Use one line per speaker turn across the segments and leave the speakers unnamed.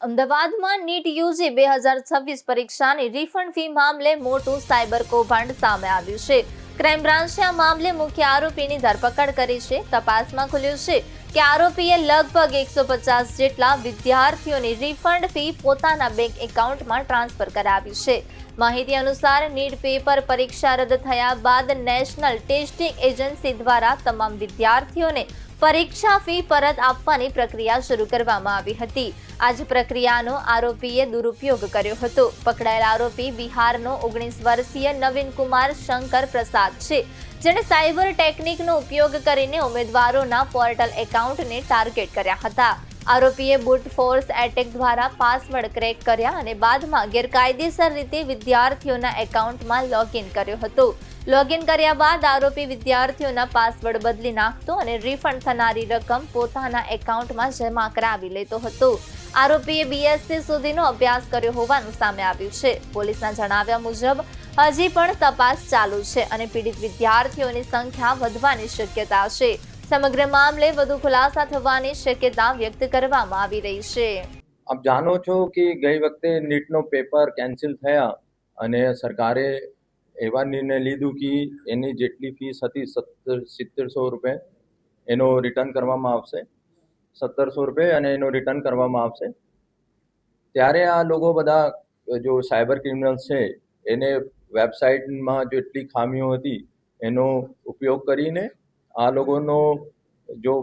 અમદાવાદમાં NEET UG 2026 પરીક્ષાની refund fee મામલે મોટું સાયબર કૌભાંડ સામે આવ્યું છે. ક્રાઇમ બ્રાન્ચે આ મામલે મુખ્ય આરોપીની ધરપકડ કરી છે. તપાસમાં ખુલ્યું છે કે આરોપીએ લગભગ 150 જેટલા વિદ્યાર્થીઓની રિફંડ ફી પોતાના બેંક એકાઉન્ટમાં ટ્રાન્સફર કરાવી છે. માહિતી અનુસાર નીટ પેપર પરીક્ષા રદ થયા બાદ નેશનલ ટેસ્ટિંગ એજન્સી દ્વારા તમામ વિદ્યાર્થીઓને પરીક્ષા ફી પરત આપવાની પ્રક્રિયા શરૂ કરવામાં આવી હતી. આ જ પ્રક્રિયાનો આરોપીએ દુરુપયોગ કર્યો હતો. પકડાયેલ આરોપી બિહારનો 19 વર્ષીય નવીન કુમાર શંકર પ્રસાદ છે, જેણે સાયબર ટેકનિકનો ઉપયોગ કરીને ઉમેદવારોના પોર્ટલ એકાઉન્ટને ટાર્ગેટ કર્યા હતા. આરોપીએ બ્રુટ ફોર્સ એટેક દ્વારા પાસવર્ડ ક્રેક કર્યા અને બાદમાં ગેરકાયદેસર રીતે વિદ્યાર્થીઓના એકાઉન્ટમાં લોગિન કર્યો હતો. લોગિન કર્યા બાદ આરોપી વિદ્યાર્થીઓના પાસવર્ડ બદલી નાખતો અને રિફંડ થનારી રકમ પોતાના એકાઉન્ટમાં જમા કરાવી લેતો હતો. આરોપીએ બીએસસી સુધીનો અભ્યાસ કર્યો હોવાનું સામે આવ્યું છે. પોલીસના જણાવ્યા મુજબ હજી પણ તપાસ ચાલુ છે અને પીડિત વિદ્યાર્થીઓની સંખ્યા વધવાની શક્યતા છે. સમગ્ર મામલે વધુ ખુલાસા થવાની શક્યતા વ્યક્ત કરવામાં આવી રહી છે.
આપ જાણો છો કે ગઈ વખતે નીટનો પેપર કેન્સલ થયા અને સરકારે એવા નિર્ણય લીધું કે એની જેટલી ફીસ હતી 1700 રૂપિયા એનો રિટર્ન કરવામાં આવશે. 1700 રૂપિયા અને એનો રિટર્ન કરવામાં આવશે. ત્યારે આ લોકો બધા જો સાયબર ક્રિમિનલ્સ છે એને વેબસાઇટમાં જેટલી ખામીઓ હતી એનો ઉપયોગ કરીને આ લોકોનો જો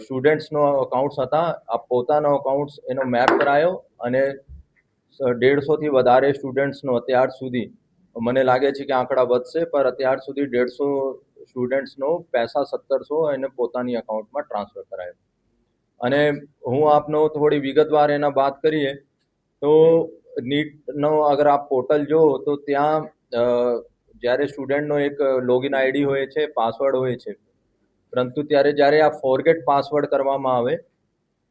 સ્ટુડન્ટ્સનો અકાઉન્ટ્સ હતા આ પોતાનો અકાઉન્ટ્સ એનો મેપ કરાયો અને 150થી વધારે સ્ટુડન્ટ્સનો અત્યાર સુધી મને લાગે છે કે આંકડા વધશે પણ અત્યાર સુધી 150 સ્ટુડન્ટ્સનો પૈસા 1700 એને પોતાની અકાઉન્ટમાં ટ્રાન્સફર કરાયો. અને હું આપનો થોડી વિગતવાર એના વાત કરીએ તો નીટનો અગર આપ પોર્ટલ જો તો ત્યાં જ્યારે સ્ટુડન્ટનો એક લોગિન આઈડી હોય છે, પાસવર્ડ હોય છે, પરંતુ જ્યારે આ ફોરગેટ પાસવર્ડ કરવામાં આવે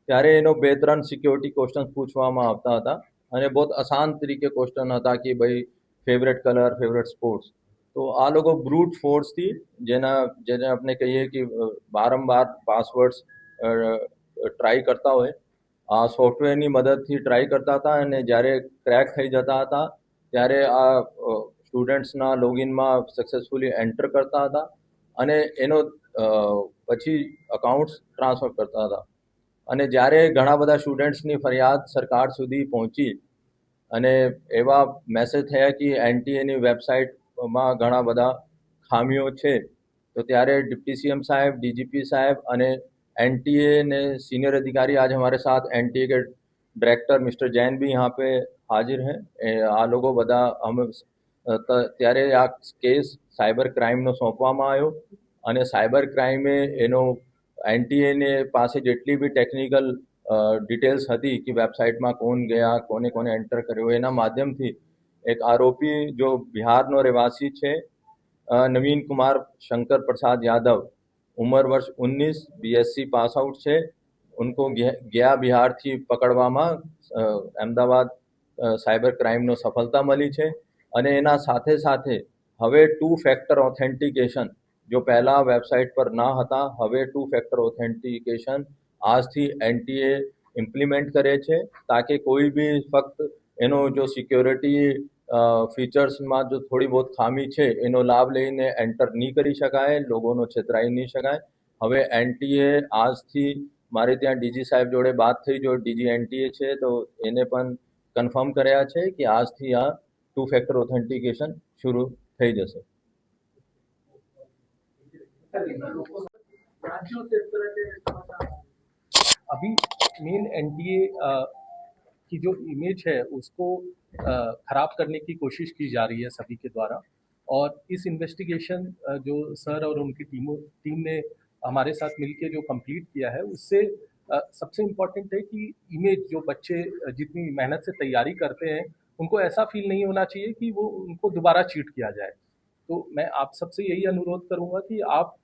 ત્યારે એનો 2-3 સિક્યોરિટી ક્વેશ્ચન પૂછવામાં આવતા હતા અને બહુ આસાન તરીકે ક્વેશ્ચન હતા કે ભાઈ ફેવરેટ કલર, ફેવરેટ સ્પોર્ટ્સ. તો આ લોકો બ્રૂટ ફોર્સથી જેને આપણે કહીએ કે વારંવાર પાસવર્ડ્સ ટ્રાય કરતા હોય આ સોફ્ટવેરની મદદથી ટ્રાય કરતા હતા અને જ્યારે ક્રેક થઈ જતા હતા ત્યારે આ સ્ટુડન્ટ્સના લોગિનમાં સક્સેસફુલી એન્ટર કરતા હતા અને એનો પછી અકાઉન્ટ્સ ટ્રાન્સફર કરતા હતા. અને જ્યારે ઘણા બધા સ્ટુડન્ટ્સની ફરિયાદ સરકાર સુધી પહોંચી અને એવા મેસેજ થયા કે એનટીએની વેબસાઇટમાં ઘણા બધા ખામીઓ છે તો ત્યારે डिप्टी सीएम साहब, डीजीपी साहब અને एनटीए ने सीनियर अधिकारी आज हमारे साथ एनटीए के डायरेक्टर मिस्टर जैन भी यहाँ पे हाजिर हैं. આ લોકો બધા અમે ત્યારે આ કેસ સાયબર ક્રાઇમનો સોંપવામાં આવ્યો અને સાયબર ક્રાઇમે એનો એનટીએને પાસે જેટલી બી ટેકનિકલ ડિટેલ્સ હતી કે વેબસાઇટમાં કોણ ગયા, કોને એન્ટર કર્યો એના માધ્યમથી એક આરોપી जो बिहारનો રહેવાસી છે नवीन कुमार शंकर प्रसाद यादव, उम्र वर्ष 19, बीएससी पास आउट છે, उनको गया બિહારથી પકડવામાં અમદાવાદ સાયબર ક્રાઇમનો સફળતા મળી છે. અને એના સાથે સાથે હવે 2 ફેક્ટર ઓથેન્ટિકેશન જો પહેલા વેબસાઇટ પર ના હતા હવે 2 ફેક્ટર ઓથેન્ટિકેશન આજથી એનટીએ ઇમ્પ્લિમેન્ટ કરે છે તાકે કોઈ બી ફક્ત એનો જો સિક્યોરિટી ફીચર્સમાં જો થોડી बहुत ખામી છે એનો લાભ લઈને એન્ટર નહીં કરી શકાય, લોકોનો છેતરાઈ નહીં શકાય. હવે એનટીએ આજથી મારે ત્યાં ડીજી સાહેબ જોડે વાત થઈ જો ડીજી એનટીએ છે તો એને પણ કન્ફર્મ કર્યા છે કે આજથી આ 2 ફેક્ટર ઓથેન્ટિકેશન શરૂ થઈ જશે.
अभी मेन एनटीए की जो इमेज है उसको खराब करने की कोशिश की जा रही है सभी के द्वारा और इस इन्वेस्टिगेशन जो सर और उनकी टीम ने हमारे साथ मिलकर जो कंप्लीट किया है उससे सबसे इम्पोर्टेंट है कि इमेज जो बच्चे जितनी मेहनत से तैयारी करते हैं उनको ऐसा फील नहीं होना चाहिए कि वो उनको दोबारा चीट किया जाए. तो मैं आप सबसे यही अनुरोध करूँगा कि आप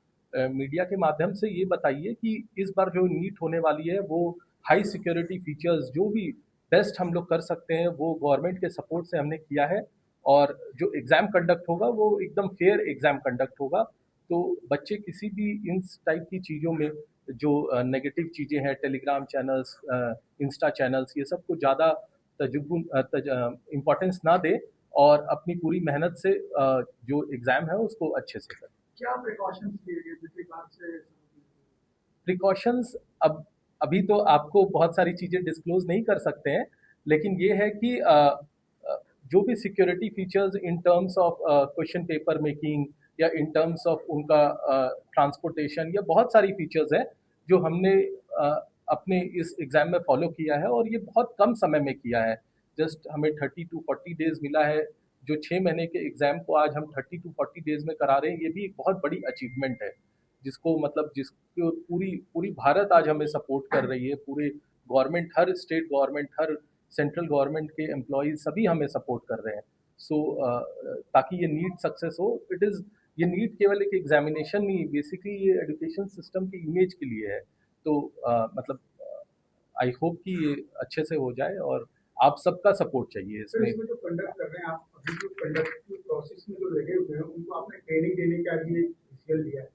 मीडिया के माध्यम से ये बताइए कि इस बार जो नीट होने वाली है वो हाई सिक्योरिटी फीचर्स जो भी बेस्ट हम लोग कर सकते हैं वो गवर्नमेंट के सपोर्ट से हमने किया है और जो एग्ज़ाम कंडक्ट होगा वो एकदम फेयर एग्ज़ाम कंडक्ट होगा. तो बच्चे किसी भी इन टाइप की चीज़ों में जो नेगेटिव चीज़ें हैं, टेलीग्राम चैनल्स, इंस्टा चैनल्स, ये सब को ज़्यादा इम्पोर्टेंस ना दे और अपनी पूरी मेहनत से जो एग्ज़ाम है उसको अच्छे से करें।
क्या प्रिकॉशंस लिए गए पिछली बार से?
प्रिकॉशंस अब अभी तो आपको बहुत सारी चीज़ें डिस्क्लोज नहीं कर सकते हैं, लेकिन ये है कि जो भी security features in terms of question paper making या इन टर्म्स ऑफ उनका ट्रांसपोर्टेशन या बहुत सारी फीचर्स हैं जो हमने अपने इस एग्ज़ाम में फॉलो किया है और ये बहुत कम समय में किया है। जस्ट हमें 30 टू 40 डेज मिला है। जो 6 महीने के एग्ज़ाम को आज हम 30 टू 40 डेज में करा रहे हैं, ये भी एक बहुत बड़ी अचीवमेंट है, जिसको मतलब जिसको पूरी भारत आज हमें सपोर्ट कर रही है। पूरे गवर्नमेंट, हर स्टेट गवर्नमेंट, हर सेंट्रल गवर्नमेंट के एम्प्लॉयज सभी हमें सपोर्ट कर रहे हैं। सो ताकि ये नीट सक्सेस हो, ये नीट केवल एक एग्जामिनेशन नहीं, बेसिकली ये एजुकेशन सिस्टम की इमेज के लिए है। तो मतलब आई होप कि ये अच्छे से हो जाए और आप सबका सपोर्ट चाहिए
सर,
इसमें।
इसमें जो कंडक्ट कर रहे हैं आप, अभी जो कंडक्ट की प्रोसेस में जो लगे हुए हैं उनको आपने ट्रेनिंग देने का लिए डिसीजन लिया है,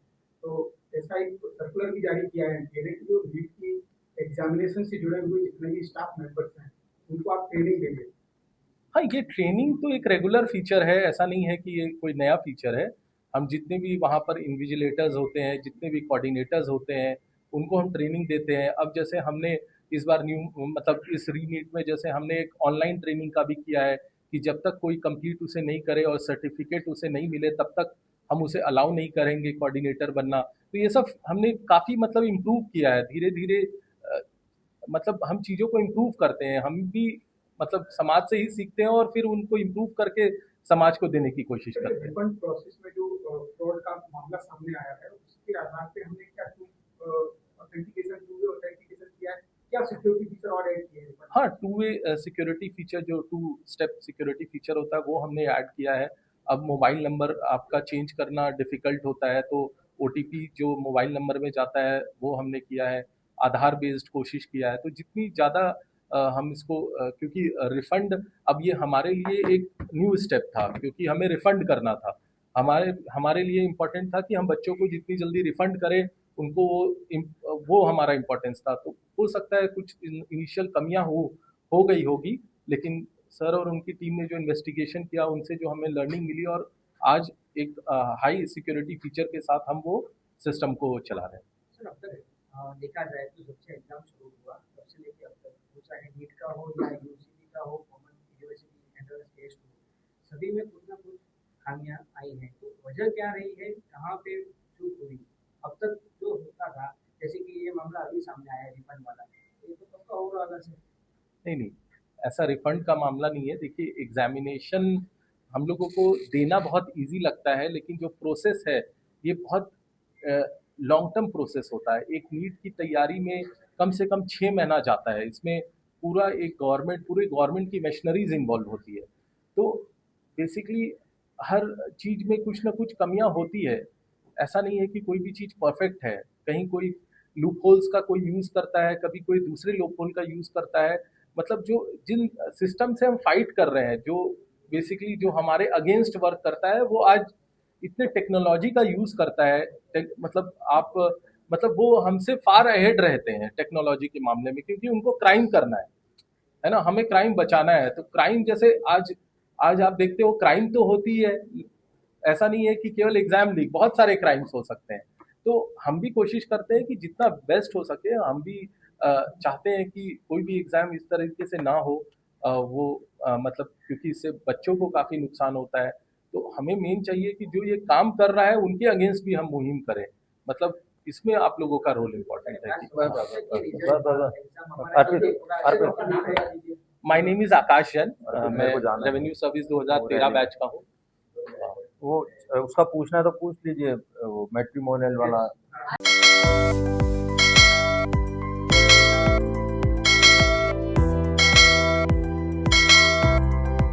तो ऐसा एक सर्कुलर भी जारी किया है कि जो नीट की एग्जामिनेशन से जुड़े हुए जितने भी स्टाफ मेंबर्स हैं उनको आप ट्रेनिंग देंगे।
हाँ, ये ट्रेनिंग तो एक रेगुलर फीचर है, ऐसा नहीं है कि ये कोई नया फीचर है। हम जितने भी वहाँ पर इन्विजिलेटर्स होते हैं, जितने भी कोऑर्डिनेटर्स होते हैं, उनको हम ट्रेनिंग देते हैं। अब जैसे हमने इस बार मतलब इस रीनीट में जैसे हमने एक ऑनलाइन ट्रेनिंग का भी किया है कि जब तक कोई कंप्लीट उसे नहीं करे और सर्टिफिकेट उसे नहीं मिले तब तक हम उसे अलाउ नहीं करेंगे कोऑर्डिनेटर बनना। तो ये सब हमने काफ़ी मतलब इम्प्रूव किया है धीरे धीरे। मतलब हम चीज़ों को इम्प्रूव करते हैं, हम भी मतलब समाज से ही सीखते हैं और फिर उनको इम्प्रूव करके समाज को देने की कोशिश करते हैं।
रिफंड प्रोसेस में जो फ्रॉड का मामला सामने आया है उसके आधार पे हमने क्या ऑथेंटिकेशन किया है, क्या सिक्योरिटी फीचर और ऐड किए हैं?
हाँ, टू वे सिक्योरिटी फीचर, जो 2 स्टेप सिक्योरिटी फीचर होता है वो हमने ऐड किया है। अब मोबाइल नंबर आपका चेंज करना डिफ़िकल्ट होता है, तो ओटीपी जो मोबाइल नंबर में जाता है वो हमने किया है। आधार बेस्ड कोशिश किया है। तो जितनी ज़्यादा हम इसको क्योंकि रिफ़ंड अब ये हमारे लिए एक न्यू स्टेप था, क्योंकि हमें रिफ़ंड करना था। हमारे लिए इम्पोर्टेंट था कि हम बच्चों को जितनी जल्दी रिफ़ंड करें, उनको वो हमारा इम्पोर्टेंस था। तो हो सकता है कुछ इनिशियल कमियां हो गई होगी, लेकिन सर और उनकी टीम ने जो इन्वेस्टिगेशन किया उनसे जो हमें लर्निंग मिली और आज एक हाई सिक्योरिटी फीचर के साथ हम वो सिस्टम को चला रहे हैं।
सर, अब तक देखा जाए तो जब से एग्जाम शुरू हुआ तब से लेके अब तक, वो चाहे नीट का हो या यूजीसी का हो, कॉमन यूनिवर्सिटी एंट्रेंस टेस्ट हो, सभी में कुछ ना कुछ खामियां आई हैं। तो वजह क्या रही है, कहाँ पे चूक हुई? अब तक जो होता था, जैसे कि ये मामला अभी सामने आया है रिफंड वाला, ये तो पक्का होगा अलग से।
नहीं, ऐसा रिफंड का मामला नहीं है। देखिए, एग्जामिनेशन हम लोगों को देना बहुत इजी लगता है, लेकिन जो प्रोसेस है ये बहुत लॉन्ग टर्म प्रोसेस होता है। एक नीट की तैयारी में कम से कम 6 महीना जाता है। इसमें पूरे गवर्नमेंट की मशीनरीज इन्वॉल्व होती है। तो बेसिकली हर चीज़ में कुछ ना कुछ कमियां होती है। ऐसा नहीं है कि कोई भी चीज़ परफेक्ट है। कहीं कोई लूप होल्स का कोई यूज़ करता है, कभी कोई दूसरे लूप होल का यूज़ करता है। मतलब जो जिन सिस्टम से हम फाइट कर रहे हैं, जो बेसिकली जो हमारे अगेंस्ट वर्क करता है, वो आज इतने टेक्नोलॉजी का यूज़ करता है। मतलब वो हमसे फार अहेड रहते हैं टेक्नोलॉजी के मामले में, क्योंकि उनको क्राइम करना है ना, हमें क्राइम बचाना है। तो क्राइम जैसे आज आप देखते हो क्राइम तो होती है, ऐसा नहीं है कि केवल एग्जाम लीक, बहुत सारे क्राइम्स हो सकते हैं। तो हम भी कोशिश करते हैं कि जितना बेस्ट हो सके, हम भी चाहते हैं कि कोई भी एग्जाम इस तरीके से ना हो। मतलब क्योंकि इससे बच्चों को काफ़ी नुकसान होता है। तो हमें मेन चाहिए कि जो ये काम कर रहा है उनके अगेंस्ट भी हम मुहिम करें। मतलब इसमें आप लोगों का रोल इम्पोर्टेंट है। माय नेम इज आकाश जैन, मैं रेवेन्यू सर्विस 2013 बैच का हूँ।
वो उसका पूछना है तो पूछ लीजिए, वो मैट्रिमोनियल वाला।